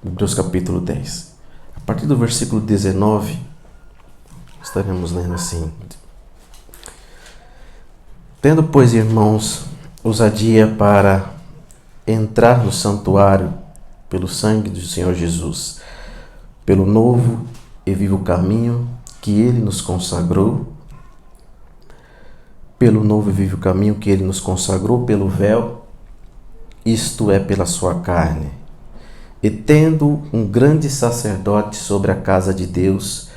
Hebreus capítulo 10. A partir do versículo 19, estaremos lendo assim: Tendo, pois, irmãos, ousadia para entrar no santuário pelo sangue do Senhor Jesus, pelo novo e vivo caminho que Ele nos consagrou, pelo véu, isto é, pela sua carne, e tendo um grande sacerdote sobre a casa de Deus,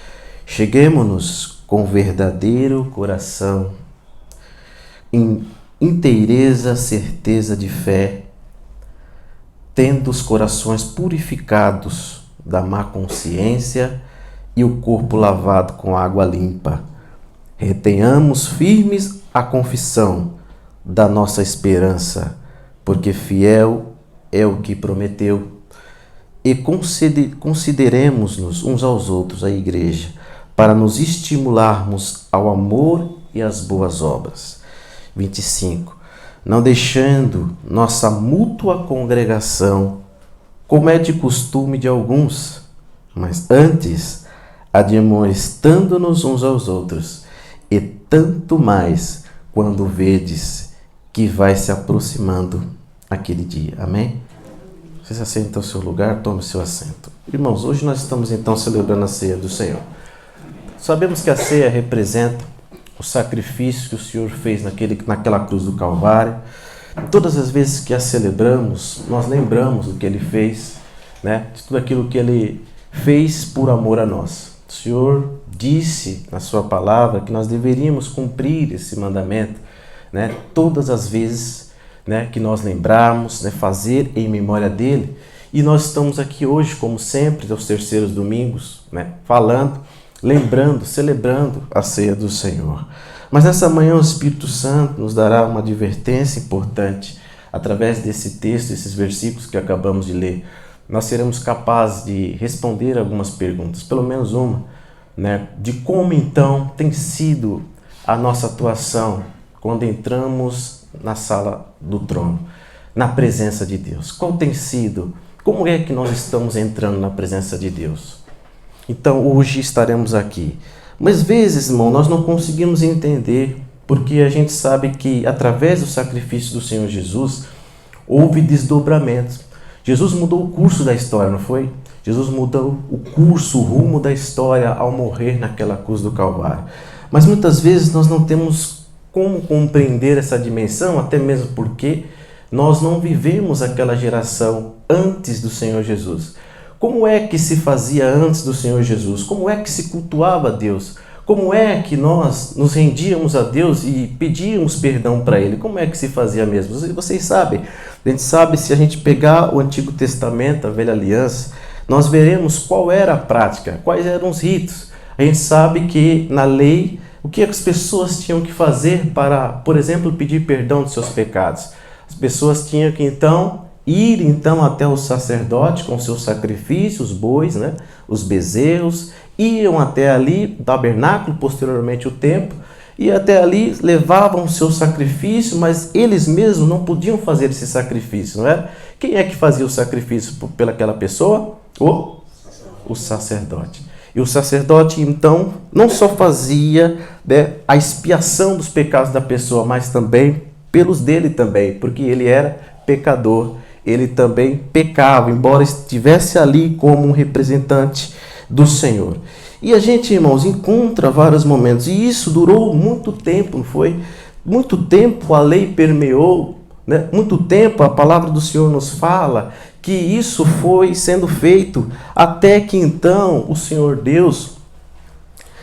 cheguemo-nos com verdadeiro coração, em inteireza, certeza de fé, tendo os corações purificados da má consciência e o corpo lavado com água limpa. Retenhamos firmes a confissão da nossa esperança, porque fiel é o que prometeu. E consideremos-nos uns aos outros, a igreja, para nos estimularmos ao amor e às boas obras. 25. Não deixando nossa mútua congregação, como é de costume de alguns, mas antes admoestando-nos uns aos outros, e tanto mais quando vedes que vai se aproximando aquele dia. Amém? Você se assenta ao seu lugar, tome o seu assento. Irmãos, hoje nós estamos então celebrando a ceia do Senhor. Sabemos que a ceia representa o sacrifício que o Senhor fez naquela cruz do Calvário. Todas as vezes que a celebramos, nós lembramos do que Ele fez, né? De tudo aquilo que Ele fez por amor a nós. O Senhor disse na sua palavra que nós deveríamos cumprir esse mandamento, né? Todas as vezes, né, que nós lembrarmos, né, fazer em memória dele. E nós estamos aqui hoje, como sempre, aos terceiros domingos, né, falando, lembrando, celebrando a ceia do Senhor. Mas nessa manhã o Espírito Santo nos dará uma advertência importante. Através desse texto, esses versículos que acabamos de ler, nós seremos capazes de responder algumas perguntas, pelo menos uma, né, de como então tem sido a nossa atuação quando entramos na sala do trono, na presença de Deus. Qual tem sido? Como é que nós estamos entrando na presença de Deus? Então, hoje estaremos aqui. Mas, vezes, irmão, nós não conseguimos entender, porque a gente sabe que, através do sacrifício do Senhor Jesus, houve desdobramentos. Jesus mudou o curso da história, não foi? Jesus mudou o curso, o rumo da história ao morrer naquela cruz do Calvário. Mas, muitas vezes, nós não temos como compreender essa dimensão, até mesmo porque nós não vivemos aquela geração antes do Senhor Jesus. Como é que se fazia antes do Senhor Jesus? Como é que se cultuava a Deus? Como é que nós nos rendíamos a Deus e pedíamos perdão para Ele? Como é que se fazia mesmo? Vocês sabem, a gente sabe, se a gente pegar o Antigo Testamento, a Velha Aliança, nós veremos qual era a prática, quais eram os ritos. A gente sabe que na lei, o que as pessoas tinham que fazer para, por exemplo, pedir perdão dos seus pecados? As pessoas tinham que então ir até o sacerdote com seus sacrifícios, os bois, né, os bezerros, iam até ali, o tabernáculo, posteriormente o templo, e até ali levavam o seu sacrifício, mas eles mesmos não podiam fazer esse sacrifício, não é? Quem é que fazia o sacrifício pelaquela pessoa? O sacerdote. E o sacerdote, então, não só fazia, né, a expiação dos pecados da pessoa, mas também pelos dele também, porque ele era pecador, ele também pecava, embora estivesse ali como um representante do Senhor. E a gente, irmãos, encontra vários momentos, e isso durou muito tempo, não foi? Muito tempo a lei permeou, né? Muito tempo a palavra do Senhor nos fala que isso foi sendo feito, até que então o Senhor Deus,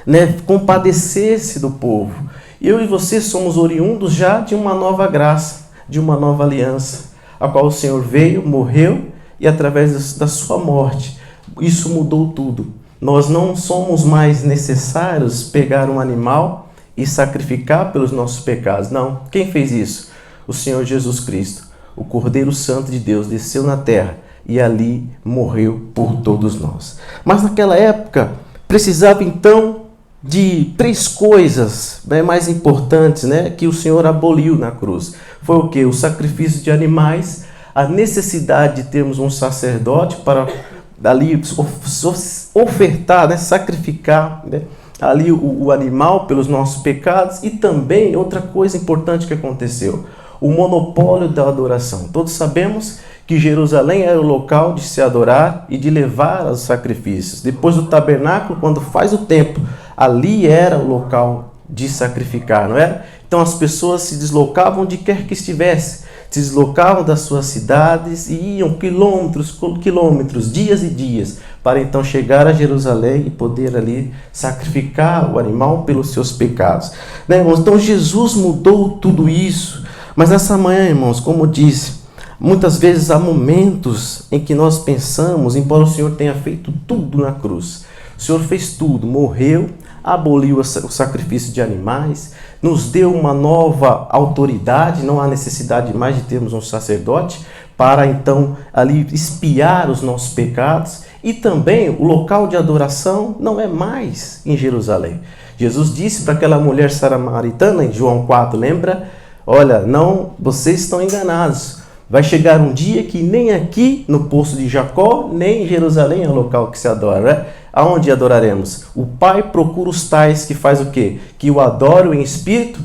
né, compadecesse do povo. Eu e você somos oriundos já de uma nova graça, de uma nova aliança, a qual o Senhor veio, morreu, e através da sua morte, isso mudou tudo. Nós não somos mais necessários pegar um animal e sacrificar pelos nossos pecados. Não. Quem fez isso? O Senhor Jesus Cristo. O Cordeiro Santo de Deus desceu na terra e ali morreu por todos nós. Mas naquela época precisava então de 3 coisas, né, mais importantes, né, que o Senhor aboliu na cruz. Foi o quê? O sacrifício de animais, a necessidade de termos um sacerdote para ali ofertar, né, sacrificar, né, ali o animal pelos nossos pecados. E também outra coisa importante que aconteceu, o monopólio da adoração. Todos sabemos que Jerusalém era o local de se adorar e de levar os sacrifícios. Depois do tabernáculo, quando faz o templo, ali era o local de sacrificar, não é? Então as pessoas se deslocavam onde quer que estivesse, se deslocavam das suas cidades e iam quilômetros, dias e dias, para então chegar a Jerusalém e poder ali sacrificar o animal pelos seus pecados. Né, irmãos? Então Jesus mudou tudo isso. Mas nessa manhã, irmãos, como eu disse, muitas vezes há momentos em que nós pensamos, embora o Senhor tenha feito tudo na cruz, o Senhor fez tudo, morreu, aboliu o sacrifício de animais, nos deu uma nova autoridade, não há necessidade mais de termos um sacerdote para então ali expiar os nossos pecados, e também o local de adoração não é mais em Jerusalém. Jesus disse para aquela mulher samaritana em João 4, lembra? Olha, não, vocês estão enganados. Vai chegar um dia que nem aqui no poço de Jacó, nem em Jerusalém é o local que se adora, né? Aonde adoraremos? O Pai procura os tais que faz o quê? Que o adoram em espírito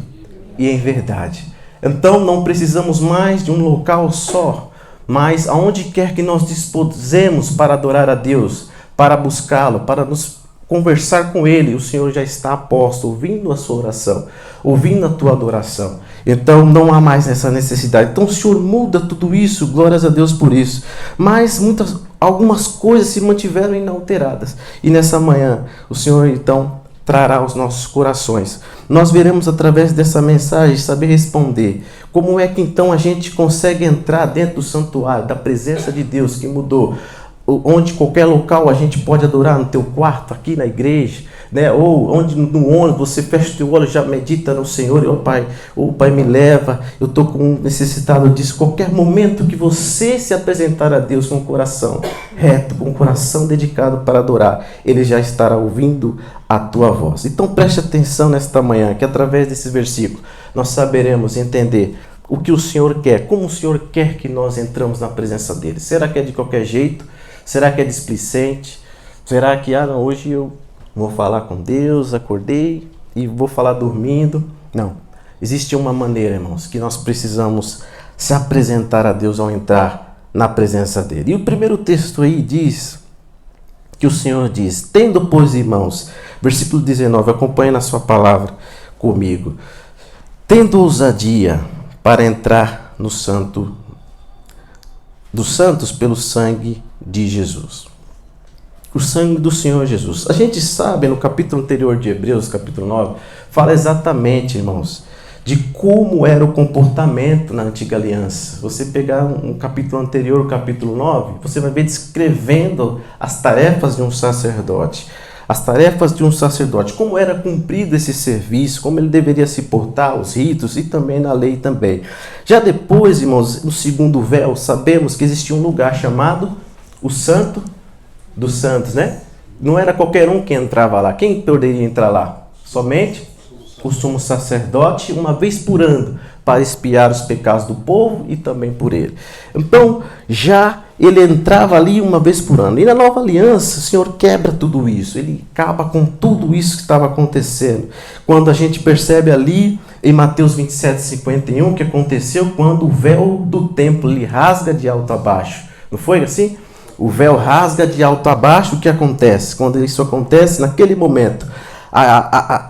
e em verdade. Então não precisamos mais de um local só, mas aonde quer que nós disposemos para adorar a Deus, para buscá-lo, para nos conversar com Ele, o Senhor já está a posto, ouvindo a sua oração, ouvindo a tua adoração. Então não há mais essa necessidade. Então o Senhor muda tudo isso, glórias a Deus por isso. Mas algumas coisas se mantiveram inalteradas. E nessa manhã o Senhor então trará aos nossos corações. Nós veremos através dessa mensagem saber responder. Como é que então a gente consegue entrar dentro do santuário, da presença de Deus que mudou? Onde qualquer local a gente pode adorar, no teu quarto, aqui na igreja, né? Ou onde no ônibus você fecha o teu olho e já medita no Senhor, o Pai me leva, eu estou necessitado disso. Qualquer momento que você se apresentar a Deus com o coração reto, com o coração dedicado para adorar, Ele já estará ouvindo a tua voz. Então preste atenção nesta manhã, que através desses versículos nós saberemos entender o que o Senhor quer, como o Senhor quer que nós entramos na presença dEle. Será que é de qualquer jeito? Será que é displicente? Será que, não, hoje eu vou falar com Deus, acordei e vou falar dormindo? Não. Existe uma maneira, irmãos, que nós precisamos se apresentar a Deus ao entrar na presença dEle. E o primeiro texto aí diz, que o Senhor diz, tendo, pois, irmãos, versículo 19, acompanhe na sua palavra comigo, tendo ousadia para entrar no santo dos santos pelo sangue de Jesus. O sangue do Senhor Jesus. A gente sabe, no capítulo anterior de Hebreus, capítulo 9, fala exatamente, irmãos, de como era o comportamento na antiga aliança. Você pegar um capítulo anterior, o capítulo 9, você vai ver descrevendo as tarefas de um sacerdote. As tarefas de um sacerdote, como era cumprido esse serviço, como ele deveria se portar, os ritos e também na lei também. Já depois, irmãos, no segundo véu, sabemos que existia um lugar chamado o Santo dos Santos, né? Não era qualquer um que entrava lá. Quem poderia entrar lá? Somente o sumo sacerdote, uma vez por ano, para expiar os pecados do povo e também por ele. Então, já ele entrava ali uma vez por ano. E na nova aliança, o Senhor quebra tudo isso. Ele acaba com tudo isso que estava acontecendo. Quando a gente percebe ali, em Mateus 27:51, o que aconteceu quando o véu do templo lhe rasga de alto a baixo. Não foi assim? O véu rasga de alto a baixo. O que acontece? Quando isso acontece, naquele momento,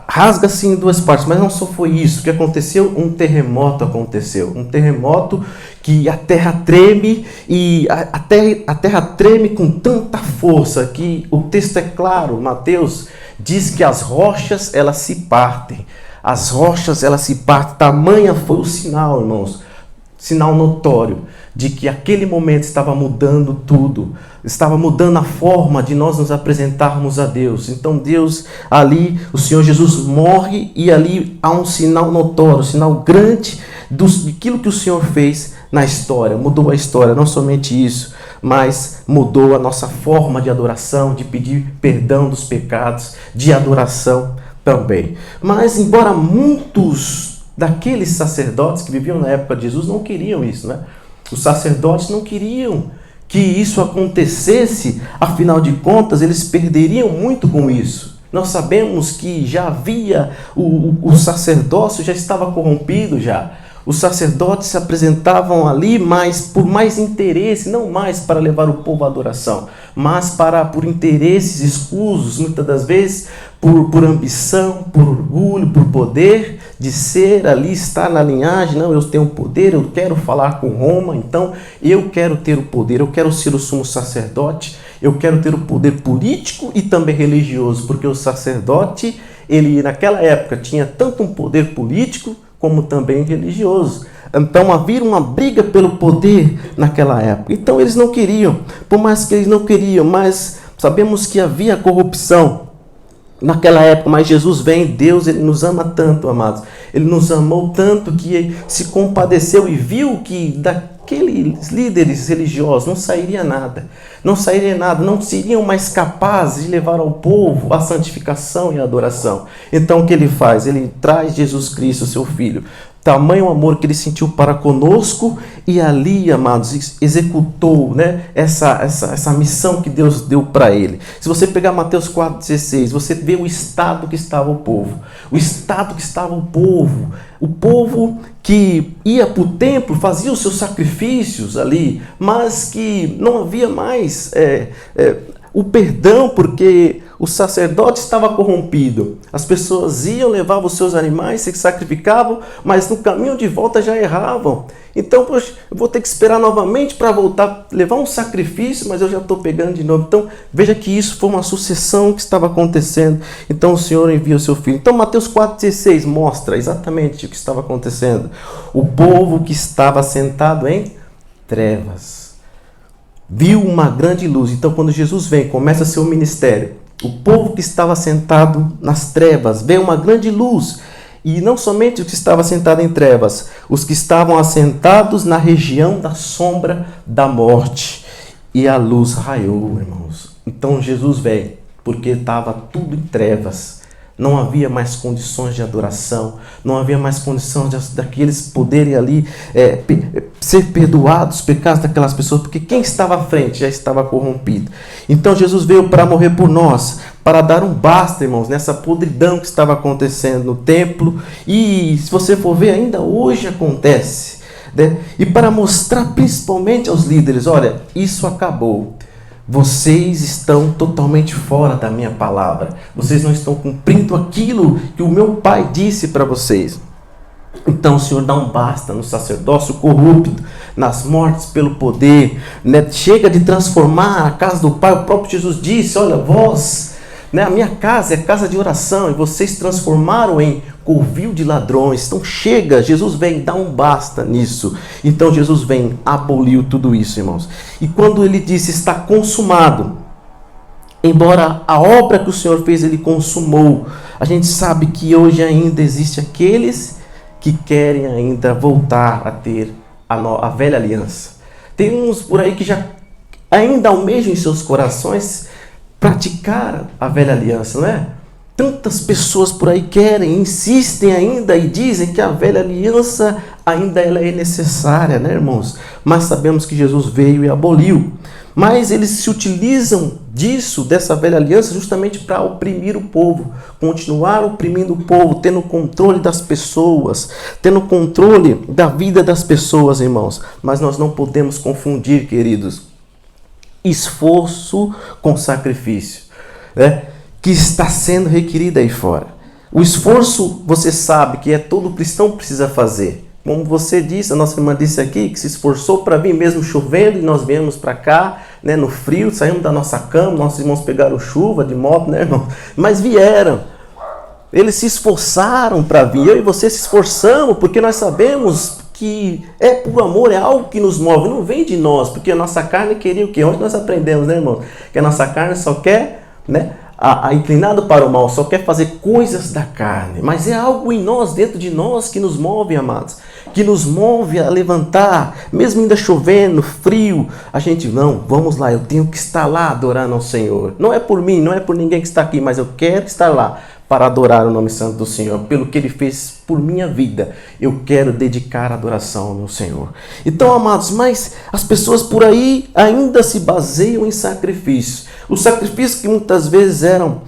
rasga-se em duas partes, mas não só foi isso. O que aconteceu? Um terremoto aconteceu. Um terremoto que a terra treme, e a terra treme com tanta força que o texto é claro. Mateus diz que as rochas, elas se partem. As rochas, elas se partem. Tamanha foi o sinal, irmãos. Sinal notório de que aquele momento estava mudando tudo, estava mudando a forma de nós nos apresentarmos a Deus. Então Deus ali, o Senhor Jesus morre e ali há um sinal notório, um sinal grande daquilo que o Senhor fez na história. Mudou a história, não somente isso, mas mudou a nossa forma de adoração, de pedir perdão dos pecados, de adoração também. Mas embora muitos daqueles sacerdotes que viviam na época de Jesus não queriam isso, né? Os sacerdotes não queriam que isso acontecesse, afinal de contas, eles perderiam muito com isso. Nós sabemos que já havia, o sacerdócio já estava corrompido já. Os sacerdotes se apresentavam ali por mais interesse, não mais para levar o povo à adoração, mas por interesses escusos, muitas das vezes por ambição, por orgulho, por poder de ser ali, estar na linhagem. Não, eu tenho poder, eu quero falar com Roma, então eu quero ter o poder, eu quero ser o sumo sacerdote, eu quero ter o poder político e também religioso, porque o sacerdote, ele naquela época tinha tanto um poder político como também religioso. Então havia uma briga pelo poder naquela época. Então eles não queriam, por mais que eles não queriam, mas sabemos que havia corrupção naquela época. Mas Jesus vem, Deus, ele nos ama tanto, amados. Ele nos amou tanto que se compadeceu e viu que daqueles líderes religiosos não sairia nada. Não sairia nada, não seriam mais capazes de levar ao povo a santificação e a adoração. Então o que ele faz? Ele traz Jesus Cristo, seu Filho. Tamanho amor que ele sentiu para conosco e ali, amados, executou, né, essa missão que Deus deu para ele. Se você pegar Mateus 4,16, você vê o estado que estava o povo. O estado que estava o povo que ia para o templo, fazia os seus sacrifícios ali, mas que não havia mais o perdão, porque o sacerdote estava corrompido. As pessoas iam, levavam os seus animais, se sacrificavam, mas no caminho de volta já erravam. Então, poxa, eu vou ter que esperar novamente para voltar, levar um sacrifício, mas eu já estou pegando de novo. Então, veja que isso foi uma sucessão que estava acontecendo. Então, o Senhor envia o seu Filho. Então, Mateus 4,16 mostra exatamente o que estava acontecendo. O povo que estava sentado em trevas viu uma grande luz. Então, quando Jesus vem, começa seu ministério, o povo que estava sentado nas trevas vê uma grande luz. E não somente os que estavam sentados em trevas, os que estavam assentados na região da sombra da morte. E a luz raiou, irmãos. Então Jesus veio, porque estava tudo em trevas. Não havia mais condições de adoração, não havia mais condições daqueles poderem ali ser perdoados os pecados daquelas pessoas, porque quem estava à frente já estava corrompido. Então Jesus veio para morrer por nós, para dar um basta, irmãos, nessa podridão que estava acontecendo no templo, e se você for ver, ainda hoje acontece, né? E para mostrar principalmente aos líderes, olha, isso acabou. Vocês estão totalmente fora da minha palavra. Vocês não estão cumprindo aquilo que o meu Pai disse para vocês. Então o Senhor dá um basta no sacerdócio corrupto, nas mortes pelo poder, né? Chega de transformar a casa do Pai. O próprio Jesus disse, olha, vós, né, a minha casa é casa de oração, e vocês transformaram em covil de ladrões. Então chega, Jesus vem dar um basta nisso. Então Jesus vem, aboliu tudo isso, irmãos. E quando ele disse está consumado, embora a obra que o Senhor fez ele consumou, a gente sabe que hoje ainda existe aqueles que querem ainda voltar a ter a velha aliança. Tem uns por aí que já ainda almejam em seus corações praticar a velha aliança, não é? Tantas pessoas por aí querem, insistem ainda e dizem que a velha aliança ainda ela é necessária, né, irmãos? Mas sabemos que Jesus veio e aboliu. Mas eles se utilizam dessa velha aliança, justamente para oprimir o povo, continuar oprimindo o povo, tendo controle das pessoas, tendo controle da vida das pessoas, irmãos. Mas nós não podemos confundir, queridos, esforço com sacrifício, né? Que está sendo requerido aí fora. O esforço, você sabe que todo cristão precisa fazer. Como você disse, a nossa irmã disse aqui, que se esforçou para vir mesmo chovendo, e nós viemos para cá, né, no frio, saímos da nossa cama, nossos irmãos pegaram chuva de moto, né, irmão? Mas vieram. Eles se esforçaram para vir. Eu e você se esforçamos, porque nós sabemos que é por amor, é algo que nos move, não vem de nós, porque a nossa carne queria o quê? Onde nós aprendemos, né, irmão? Que a nossa carne só quer, né, inclinado para o mal, só quer fazer coisas da carne, mas é algo em nós, dentro de nós, que nos move, amados, que nos move a levantar, mesmo ainda chovendo, frio, a gente, não, vamos lá, eu tenho que estar lá adorando ao Senhor, não é por mim, não é por ninguém que está aqui, mas eu quero estar lá, para adorar o nome santo do Senhor, pelo que Ele fez por minha vida. Eu quero dedicar a adoração ao meu Senhor. Então, amados, mas as pessoas por aí ainda se baseiam em sacrifícios. Os sacrifícios que muitas vezes eram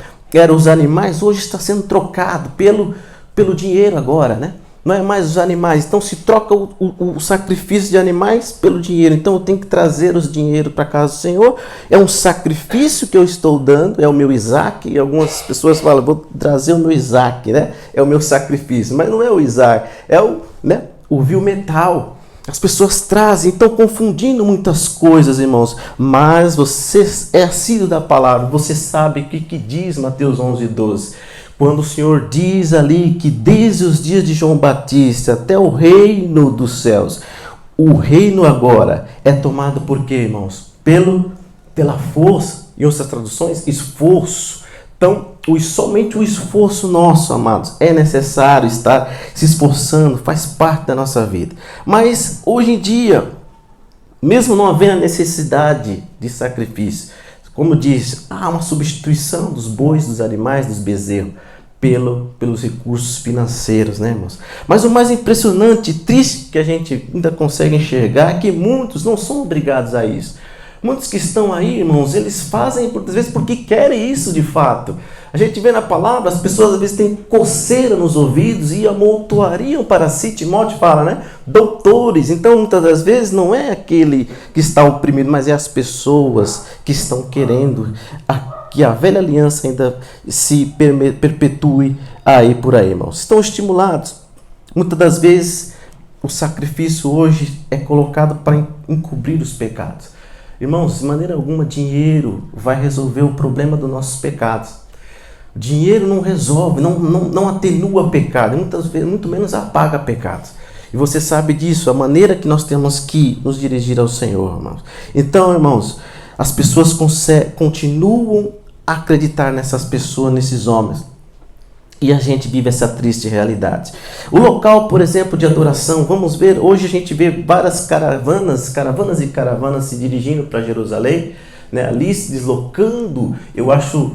os animais, hoje está sendo trocado pelo dinheiro agora, né? Não é mais os animais, então se troca o sacrifício de animais pelo dinheiro. Então eu tenho que trazer os dinheiros para a casa do Senhor. É um sacrifício que eu estou dando, é o meu Isaac. E algumas pessoas falam, vou trazer o meu Isaac, né? É o meu sacrifício. Mas não é o Isaac, é o vil metal. As pessoas trazem, estão confundindo muitas coisas, irmãos. Mas você é assíduo da palavra, você sabe o que diz Mateus 11:12. Quando o Senhor diz ali que desde os dias de João Batista até o reino dos céus, o reino agora é tomado por quê, irmãos? Pela força, em outras traduções, esforço. Então, somente o esforço nosso, amados, é necessário estar se esforçando, faz parte da nossa vida. Mas, hoje em dia, mesmo não havendo necessidade de sacrifício, como diz, há uma substituição dos bois, dos animais, dos bezerros, pelos recursos financeiros, né, irmãos? Mas o mais impressionante e triste que a gente ainda consegue enxergar é que muitos não são obrigados a isso. Muitos que estão aí, irmãos, eles fazem, às vezes, porque querem isso de fato. A gente vê na palavra, as pessoas às vezes têm coceira nos ouvidos e amontoariam para si, Timóteo fala, né? Doutores. Então, muitas das vezes, não é aquele que está oprimido, mas é as pessoas que estão querendo que a velha aliança ainda se perpetue aí por aí, irmãos. Estão estimulados. Muitas das vezes, o sacrifício hoje é colocado para encobrir os pecados. Irmãos, de maneira alguma, dinheiro vai resolver o problema dos nossos pecados. Dinheiro não resolve, não atenua pecado, muitas vezes, muito menos apaga pecados. E você sabe disso, a maneira que nós temos que nos dirigir ao Senhor, irmãos. Então, irmãos, as pessoas continuam a acreditar nessas pessoas, nesses homens. E a gente vive essa triste realidade. O local, por exemplo, de adoração, vamos ver, hoje a gente vê várias caravanas e caravanas se dirigindo para Jerusalém, né, ali se deslocando. Eu acho,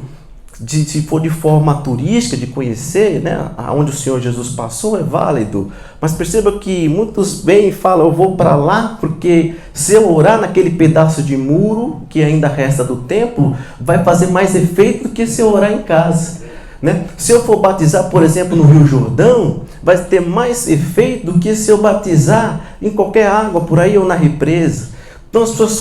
se for de forma turística, de conhecer, né, aonde o Senhor Jesus passou, é válido. Mas perceba que muitos vêm e falam, eu vou para lá, porque se eu orar naquele pedaço de muro que ainda resta do templo, vai fazer mais efeito do que se eu orar em casa. Né? Se eu for batizar, por exemplo, no Rio Jordão, vai ter mais efeito do que se eu batizar em qualquer água por aí ou na represa. Então as pessoas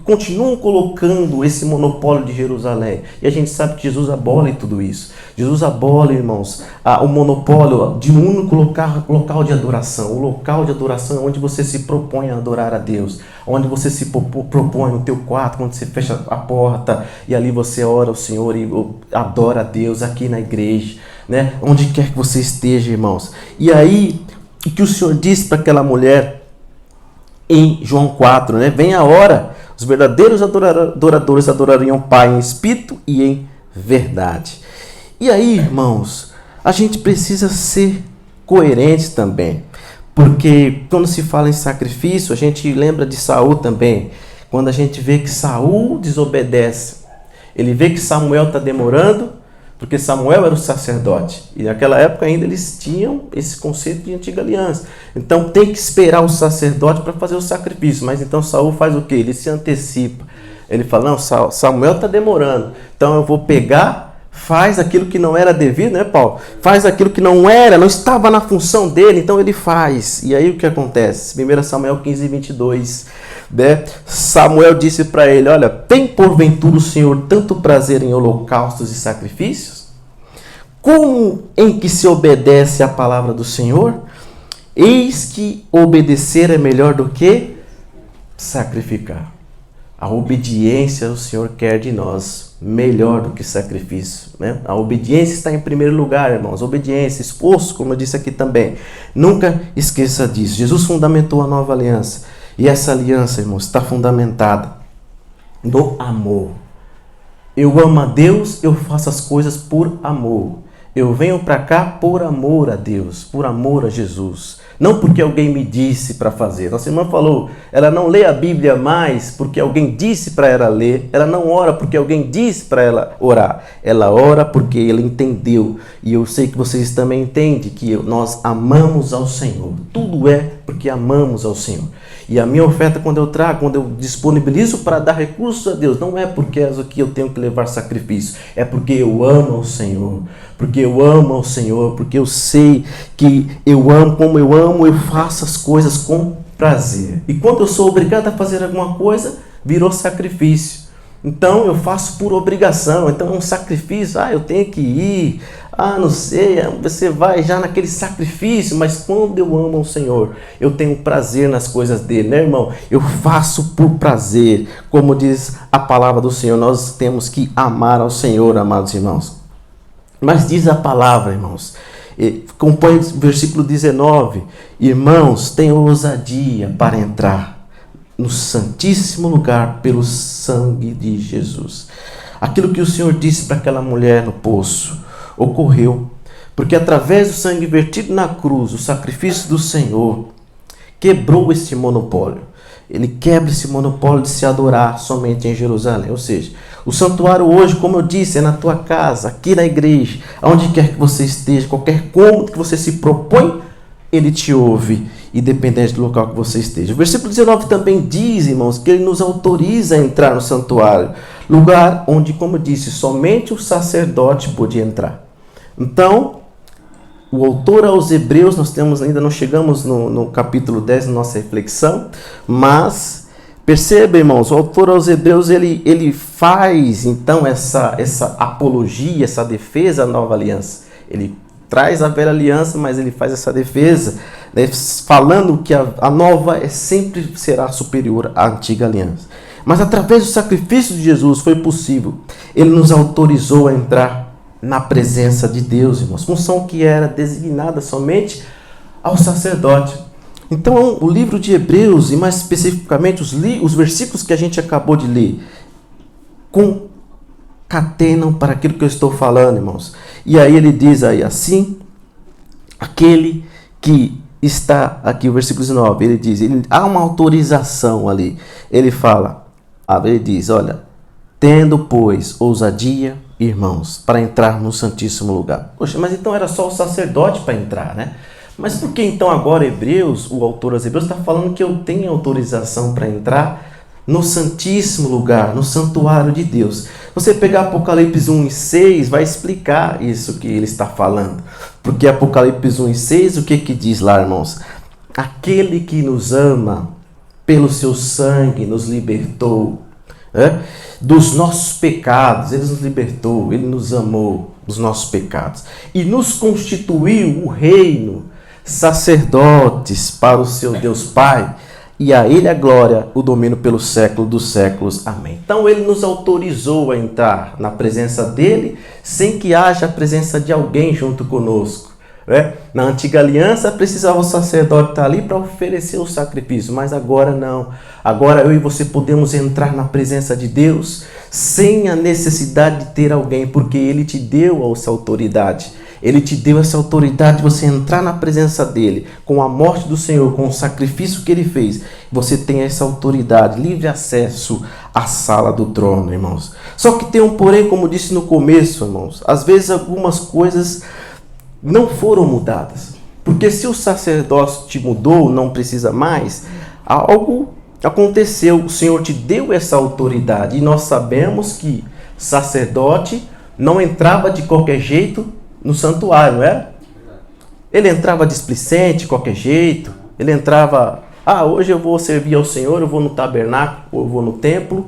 continuam colocando esse monopólio de Jerusalém. E a gente sabe que Jesus abole tudo isso. Jesus abole, irmãos, o monopólio de um único local de adoração. O local de adoração é onde você se propõe a adorar a Deus. Onde você se propõe no teu quarto, quando você fecha a porta e ali você ora ao Senhor e adora a Deus aqui na igreja, né? Onde quer que você esteja, irmãos. E aí, o que o Senhor disse para aquela mulher em João 4, né? Vem a hora, os verdadeiros adoradores adorariam o Pai em espírito e em verdade. E aí, irmãos, a gente precisa ser coerente também. Porque quando se fala em sacrifício, a gente lembra de Saul também. Quando a gente vê que Saul desobedece, ele vê que Samuel está demorando, porque Samuel era o sacerdote. E naquela época ainda eles tinham esse conceito de antiga aliança. Então tem que esperar o sacerdote para fazer o sacrifício. Mas então Saul faz o quê? Ele se antecipa. Ele fala, não, Samuel está demorando. Então eu vou pegar... Faz aquilo que não era devido, né, Paulo? Faz aquilo que não estava na função dele, então ele faz. E aí o que acontece? 1 Samuel 15:22, né? Samuel disse para ele, olha, tem porventura o Senhor tanto prazer em holocaustos e sacrifícios? Como em que se obedece à palavra do Senhor? Eis que obedecer é melhor do que sacrificar. A obediência o Senhor quer de nós, melhor do que sacrifício, né? A obediência está em primeiro lugar, irmãos. Obediência, esforço, como eu disse aqui também. Nunca esqueça disso. Jesus fundamentou a nova aliança. E essa aliança, irmãos, está fundamentada no amor. Eu amo a Deus, eu faço as coisas por amor. Eu venho para cá por amor a Deus, por amor a Jesus. Não porque alguém me disse para fazer. Nossa irmã falou, ela não lê a Bíblia mais porque alguém disse para ela ler. Ela não ora porque alguém disse para ela orar. Ela ora porque ela entendeu. E eu sei que vocês também entendem que nós amamos ao Senhor. Tudo é porque amamos ao Senhor. E a minha oferta, quando eu trago, quando eu disponibilizo para dar recursos a Deus, não é porque é que eu tenho que levar sacrifício, é porque eu amo ao Senhor, porque eu amo ao Senhor, porque eu sei que eu amo, como eu faço as coisas com prazer. E quando eu sou obrigado a fazer alguma coisa, virou sacrifício. Então eu faço por obrigação, então é um sacrifício, eu tenho que ir, não sei, você vai já naquele sacrifício, mas quando eu amo o Senhor, eu tenho prazer nas coisas dele, né, irmão? Eu faço por prazer, como diz a palavra do Senhor, nós temos que amar ao Senhor, amados irmãos. Mas diz a palavra, irmãos, compõe o versículo 19, irmãos, tenham ousadia para entrar no santíssimo lugar pelo sangue de Jesus. Aquilo que o Senhor disse para aquela mulher no poço ocorreu, porque através do sangue vertido na cruz, o sacrifício do Senhor quebrou esse monopólio. Ele quebra esse monopólio de se adorar somente em Jerusalém. Ou seja, o santuário hoje, como eu disse, é na tua casa, aqui na igreja, aonde quer que você esteja, qualquer cômodo que você se propõe, ele te ouve, independente do local que você esteja. O versículo 19 também diz, irmãos, que ele nos autoriza a entrar no santuário, lugar onde, como eu disse, somente o sacerdote podia entrar. Então, o autor aos Hebreus, nós temos ainda não chegamos no capítulo 10 na nossa reflexão, mas perceba, irmãos, o autor aos Hebreus ele faz então essa apologia, essa defesa à nova aliança. Ele traz a velha aliança, mas ele faz essa defesa, né, falando que a nova sempre será superior à antiga aliança. Mas através do sacrifício de Jesus foi possível. Ele nos autorizou a entrar na presença de Deus, irmãos, função que era designada somente ao sacerdote. Então, o livro de Hebreus, e mais especificamente os versículos que a gente acabou de ler, concatenam para aquilo que eu estou falando, irmãos. E aí ele diz aí assim, aquele que está aqui, o versículo 19, ele diz, há uma autorização ali. Ele fala, ele diz, olha, tendo, pois, ousadia, irmãos, para entrar no Santíssimo Lugar. Poxa, mas então era só o sacerdote para entrar, né? Mas por que então agora Hebreus, o autor aos Hebreus, está falando que eu tenho autorização para entrar no Santíssimo Lugar, no santuário de Deus? Você pegar Apocalipse 1 e 6, vai explicar isso que ele está falando. Porque Apocalipse 1 e 6, o que diz lá, irmãos? Aquele que nos ama, pelo seu sangue, nos libertou, dos nossos pecados. Ele nos libertou, ele nos amou dos nossos pecados e nos constituiu o reino, sacerdotes para o seu Deus Pai, e a ele a glória, o domínio pelo século dos séculos. Amém. Então ele nos autorizou a entrar na presença dele sem que haja a presença de alguém junto conosco. Na antiga aliança precisava o sacerdote estar ali para oferecer o sacrifício, mas agora não. Agora eu e você podemos entrar na presença de Deus sem a necessidade de ter alguém, porque ele te deu essa autoridade. Ele te deu essa autoridade de você entrar na presença dele, com a morte do Senhor, com o sacrifício que ele fez. Você tem essa autoridade, livre acesso à sala do trono, irmãos. Só que tem um porém, como disse no começo, irmãos, às vezes algumas coisas não foram mudadas, porque se o sacerdócio te mudou, não precisa mais, algo aconteceu, o Senhor te deu essa autoridade, e nós sabemos que sacerdote não entrava de qualquer jeito no santuário, não é? Ele entrava displicente, de qualquer jeito, ele entrava, hoje eu vou servir ao Senhor, eu vou no tabernáculo, ou eu vou no templo,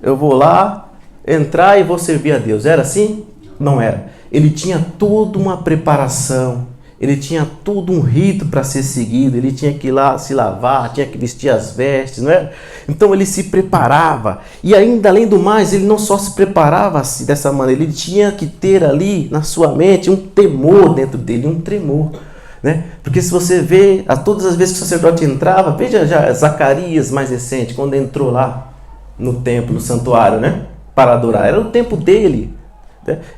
eu vou lá, entrar e vou servir a Deus. Era assim? Não era. Ele tinha toda uma preparação, ele tinha todo um rito para ser seguido, ele tinha que ir lá se lavar, tinha que vestir as vestes, não é? Então ele se preparava, e ainda além do mais, ele não só se preparava assim, dessa maneira, ele tinha que ter ali na sua mente um temor dentro dele, um tremor, né? Porque se você vê, todas as vezes que o sacerdote entrava, veja já Zacarias mais recente, quando entrou lá no templo, no santuário, né? Para adorar, era o tempo dele.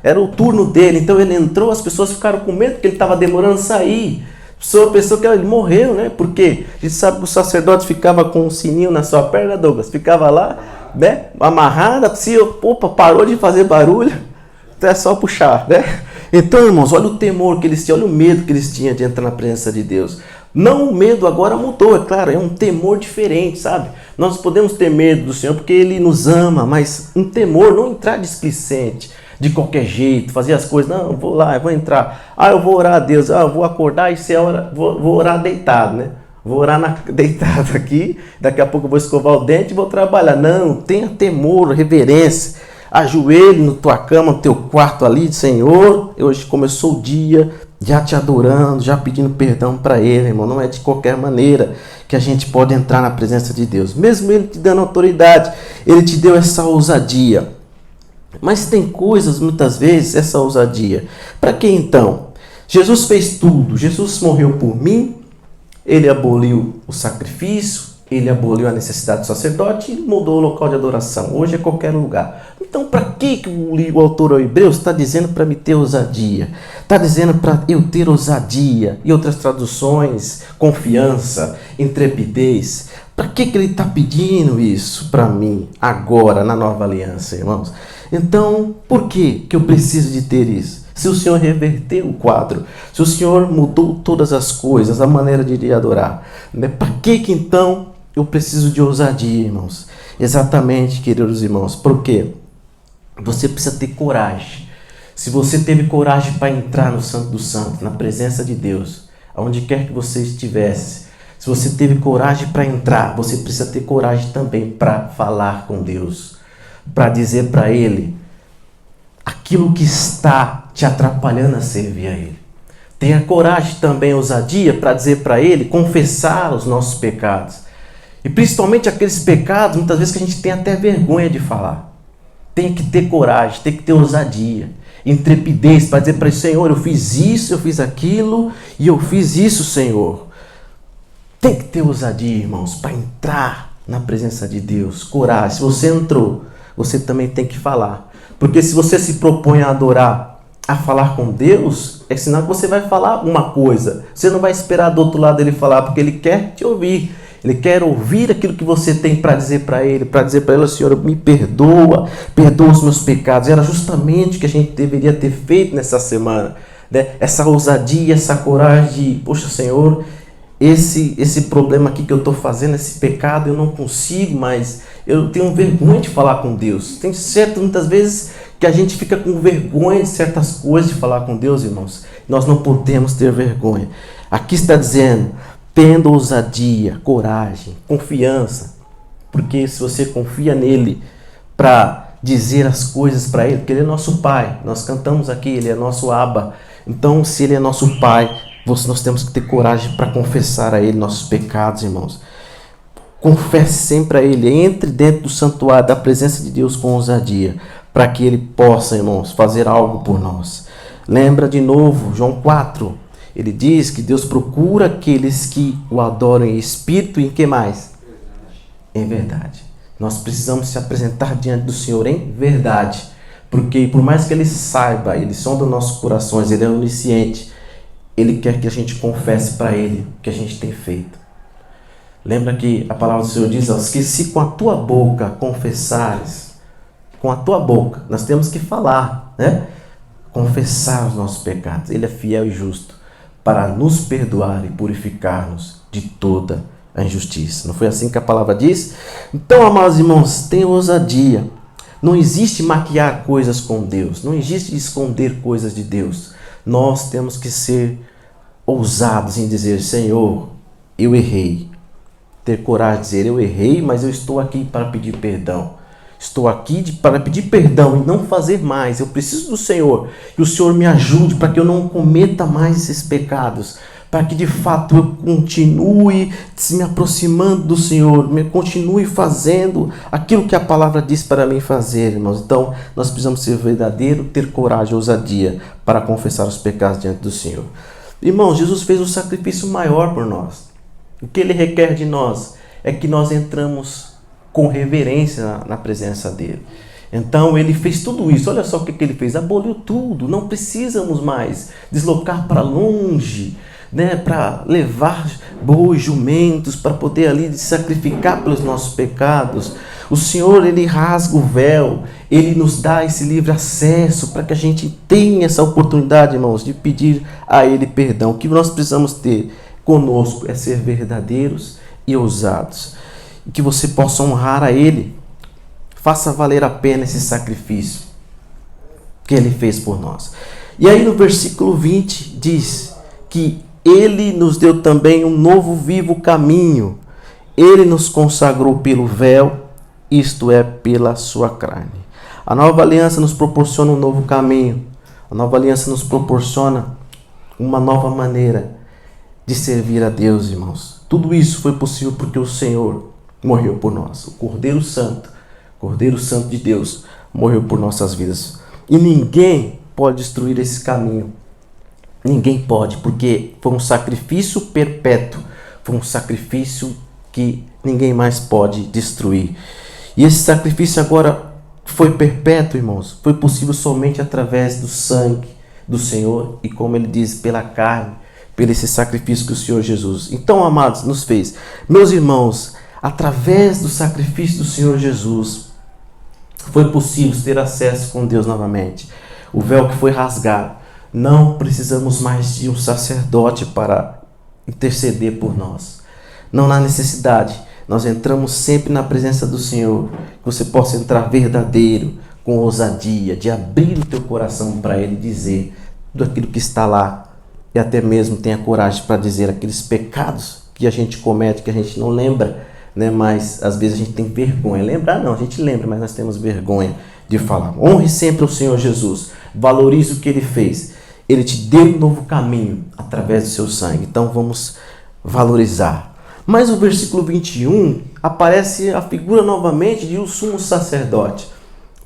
Era o turno dele, então ele entrou, as pessoas ficaram com medo porque ele estava demorando a sair. A pessoa pensou que ele morreu, né? Porque a gente sabe que o sacerdote ficava com um sininho na sua perna, Douglas, ficava lá, né? Amarrada, se opa, parou de fazer barulho, então é só puxar, né? Então, irmãos, olha o temor que eles tinham, olha o medo que eles tinham de entrar na presença de Deus. Não, o medo agora mudou, é claro, é um temor diferente, sabe? Nós podemos ter medo do Senhor porque Ele nos ama, mas um temor, não entrar displicente, de qualquer jeito, fazer as coisas, não, eu vou lá, eu vou entrar, eu vou orar a Deus, eu vou acordar e se hora, vou orar deitado, né? Vou orar deitado aqui, daqui a pouco eu vou escovar o dente e vou trabalhar. Não, tenha temor, reverência. Ajoelhe na tua cama, no teu quarto ali, Senhor, hoje começou o dia, já te adorando, já pedindo perdão para Ele, irmão. Não é de qualquer maneira que a gente pode entrar na presença de Deus. Mesmo Ele te dando autoridade, Ele te deu essa ousadia. Mas tem coisas, muitas vezes, essa ousadia. Para que então? Jesus fez tudo. Jesus morreu por mim, Ele aboliu o sacrifício, Ele aboliu a necessidade do sacerdote e mudou o local de adoração. Hoje é qualquer lugar. Então, para que o autor aos Hebreus está dizendo para me ter ousadia? Está dizendo para eu ter ousadia. E outras traduções, confiança, intrepidez. Para que ele está pedindo isso para mim agora, na nova aliança, irmãos? Então, por que eu preciso de ter isso? Se o Senhor reverteu o quadro, se o Senhor mudou todas as coisas, a maneira de adorar, né? Para que então eu preciso de ousadia, irmãos? Exatamente, queridos irmãos, porque você precisa ter coragem. Se você teve coragem para entrar no Santo dos Santos, na presença de Deus, aonde quer que você estivesse, se você teve coragem para entrar, você precisa ter coragem também para falar com Deus, para dizer para Ele aquilo que está te atrapalhando a servir a Ele. Tenha coragem também, ousadia, para dizer para Ele, confessar os nossos pecados. E principalmente aqueles pecados, muitas vezes que a gente tem até vergonha de falar. Tem que ter coragem, tem que ter ousadia, intrepidez para dizer para Ele, Senhor, eu fiz isso, eu fiz aquilo e eu fiz isso, Senhor. Tem que ter ousadia, irmãos, para entrar na presença de Deus. Coragem. Se você entrou, você também tem que falar. Porque se você se propõe a adorar, a falar com Deus, é sinal que você vai falar uma coisa. Você não vai esperar do outro lado Ele falar, porque Ele quer te ouvir. Ele quer ouvir aquilo que você tem para dizer para Ele, Senhor, me perdoa os meus pecados. Era justamente o que a gente deveria ter feito nessa semana, né? Essa ousadia, essa coragem de, poxa, Senhor, esse problema aqui que eu estou fazendo, esse pecado, eu não consigo, mas eu tenho vergonha de falar com Deus. Tem certo, muitas vezes, que a gente fica com vergonha de certas coisas de falar com Deus, irmãos. Nós não podemos ter vergonha. Aqui está dizendo, tendo ousadia, coragem, confiança. Porque se você confia nele para dizer as coisas para Ele, porque Ele é nosso Pai. Nós cantamos aqui, Ele é nosso Abba. Então, se Ele é nosso Pai, nós temos que ter coragem para confessar a Ele nossos pecados, irmãos. Confesse sempre a Ele. Entre dentro do santuário, da presença de Deus com ousadia, para que Ele possa, irmãos, fazer algo por nós. Lembra de novo, João 4. Ele diz que Deus procura aqueles que o adoram em espírito e em que mais? Em verdade. Nós precisamos se apresentar diante do Senhor em verdade. Porque por mais que Ele saiba, Ele sonda nossos corações, Ele é onisciente, Ele quer que a gente confesse para Ele o que a gente tem feito. Lembra que a palavra do Senhor diz, que se com a tua boca confessares, com a tua boca, nós temos que falar, né? Confessar os nossos pecados. Ele é fiel e justo para nos perdoar e purificar-nos de toda a injustiça. Não foi assim que a palavra diz? Então, amados irmãos, tenham ousadia. Não existe maquiar coisas com Deus. Não existe esconder coisas de Deus. Nós temos que ser ousados em dizer, Senhor, eu errei. Ter coragem de dizer, eu errei, mas eu estou aqui para pedir perdão. Estou aqui para pedir perdão e não fazer mais. Eu preciso do Senhor. Que o Senhor me ajude para que eu não cometa mais esses pecados. Para que de fato eu continue me aproximando do Senhor. Continue fazendo aquilo que a palavra diz para mim fazer, irmãos. Então nós precisamos ser verdadeiros, ter coragem, ousadia para confessar os pecados diante do Senhor. Irmãos, Jesus fez um sacrifício maior por nós. O que Ele requer de nós é que nós entramos com reverência na presença dEle. Então Ele fez tudo isso. Olha só o que Ele fez. Aboliu tudo. Não precisamos mais deslocar para longe né, para levar bois, jumentos, para poder ali sacrificar pelos nossos pecados. O Senhor, Ele rasga o véu, Ele nos dá esse livre acesso para que a gente tenha essa oportunidade, irmãos, de pedir a Ele perdão. O que nós precisamos ter conosco é ser verdadeiros e ousados. E que você possa honrar a Ele. Faça valer a pena esse sacrifício que Ele fez por nós. E aí no versículo 20 diz que Ele nos deu também um novo vivo caminho. Ele nos consagrou pelo véu, isto é, pela sua carne. A nova aliança nos proporciona um novo caminho. A nova aliança nos proporciona uma nova maneira de servir a Deus, irmãos. Tudo isso foi possível porque o Senhor morreu por nós. O Cordeiro Santo de Deus, morreu por nossas vidas. E ninguém pode destruir esse caminho. Ninguém pode, porque foi um sacrifício perpétuo. Foi um sacrifício que ninguém mais pode destruir. E esse sacrifício agora foi perpétuo, irmãos. Foi possível somente através do sangue do Senhor e, como ele diz, pela carne, pelo esse sacrifício que o Senhor Jesus, então, amados, nos fez. Meus irmãos, através do sacrifício do Senhor Jesus, foi possível ter acesso com Deus novamente. O véu que foi rasgado. Não precisamos mais de um sacerdote para interceder por nós. Não há necessidade. Nós entramos sempre na presença do Senhor. Que você possa entrar verdadeiro, com ousadia, de abrir o teu coração para Ele dizer tudo aquilo que está lá. E até mesmo tenha coragem para dizer aqueles pecados que a gente comete, que a gente não lembra, né? Mas às vezes a gente tem vergonha. Lembrar não, a gente lembra, mas nós temos vergonha de falar. Honre sempre o Senhor Jesus. Valorize o que Ele fez. Ele te deu um novo caminho através do seu sangue. Então vamos valorizar. Mas o versículo 21 aparece a figura novamente de um sumo sacerdote.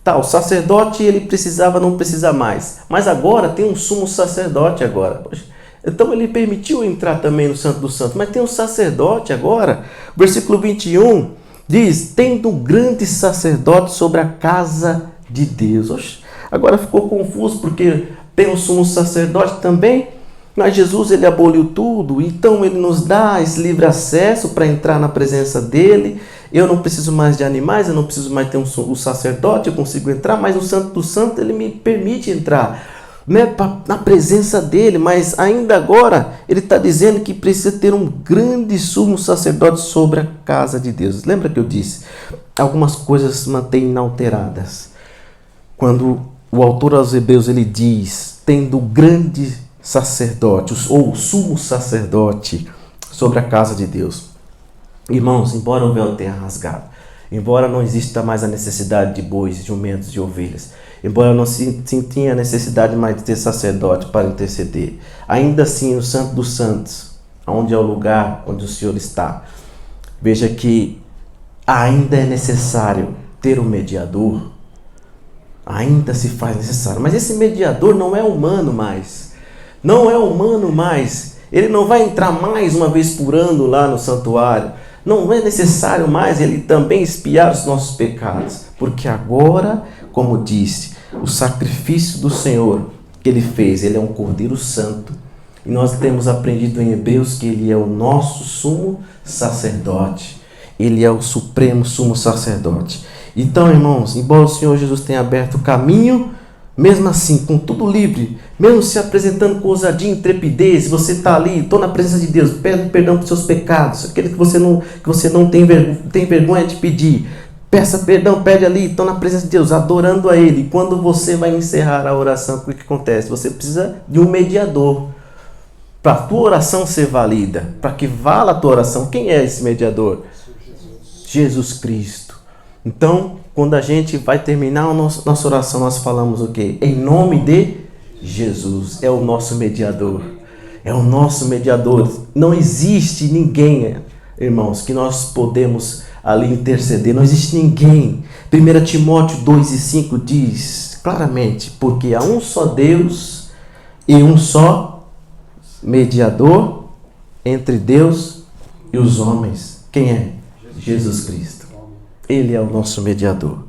Tá, o sacerdote ele precisava, não precisa mais. Mas agora tem um sumo sacerdote agora. Então ele permitiu entrar também no Santo dos Santos. Mas tem um sacerdote agora. O versículo 21 diz: tendo um grande sacerdote sobre a casa de Deus. Oxe, agora ficou confuso porque tem um sumo sacerdote também. Mas Jesus ele aboliu tudo. Então ele nos dá esse livre acesso para entrar na presença dele. Eu não preciso mais de animais, eu não preciso mais ter um sacerdote, eu consigo entrar, mas o Santo do Santo ele me permite entrar, né, na presença dele. Mas ainda agora ele está dizendo que precisa ter um grande sumo sacerdote sobre a casa de Deus. Lembra que eu disse? Algumas coisas se mantêm inalteradas. Quando o autor aos Hebreus ele diz, tendo grande sacerdote, ou sumo sacerdote sobre a casa de Deus. Irmãos, embora o véu tenha rasgado, embora não exista mais a necessidade de bois, jumentos e ovelhas, embora não se tinha necessidade mais de ter sacerdote para interceder, ainda assim o Santo dos Santos, onde é o lugar onde o Senhor está, veja que ainda é necessário ter um mediador, ainda se faz necessário, mas esse mediador não é humano mais, não é humano mais, ele não vai entrar mais uma vez por ano lá no santuário. Não é necessário mais ele também expiar os nossos pecados, porque agora, como disse, o sacrifício do Senhor que ele fez, ele é um Cordeiro Santo. E nós temos aprendido em Hebreus que ele é o nosso sumo sacerdote. Ele é o supremo sumo sacerdote. Então, irmãos, embora o Senhor Jesus tenha aberto o caminho, mesmo assim, com tudo livre, mesmo se apresentando com ousadia e intrepidez, você está ali, estou na presença de Deus, pede perdão por seus pecados, aquele que você não tem vergonha de pedir, peça perdão, pede ali, estou na presença de Deus, adorando a Ele. E quando você vai encerrar a oração, o que acontece? Você precisa de um mediador, para a tua oração ser válida, para que vala a tua oração. Quem é esse mediador? Jesus Cristo. Então, quando a gente vai terminar a nossa oração, nós falamos o quê? Em nome de Jesus. É o nosso mediador. É o nosso mediador. Não existe ninguém, irmãos, que nós podemos ali interceder. Não existe ninguém. 1 Timóteo 2:5 diz claramente, porque há um só Deus e um só mediador entre Deus e os homens. Quem é? Jesus Cristo. Ele é o nosso mediador.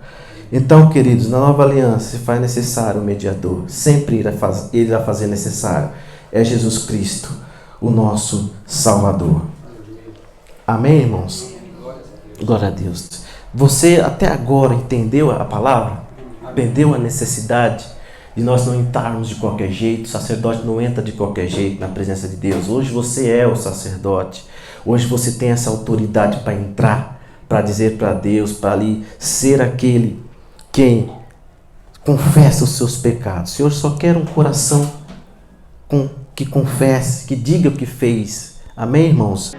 Então, queridos, na nova aliança se faz necessário um mediador. Sempre irá fazer necessário. É Jesus Cristo. o nosso Salvador. Amém, irmãos? Glória a Deus. Você até agora entendeu a palavra? Entendeu a necessidade de nós não entrarmos de qualquer jeito? O sacerdote não entra de qualquer jeito na presença de Deus. Hoje você é o sacerdote. Hoje você tem essa autoridade para entrar, para dizer para Deus, para ali ser aquele quem confessa os seus pecados. O Senhor só quer um coração que confesse, que diga o que fez. Amém, irmãos?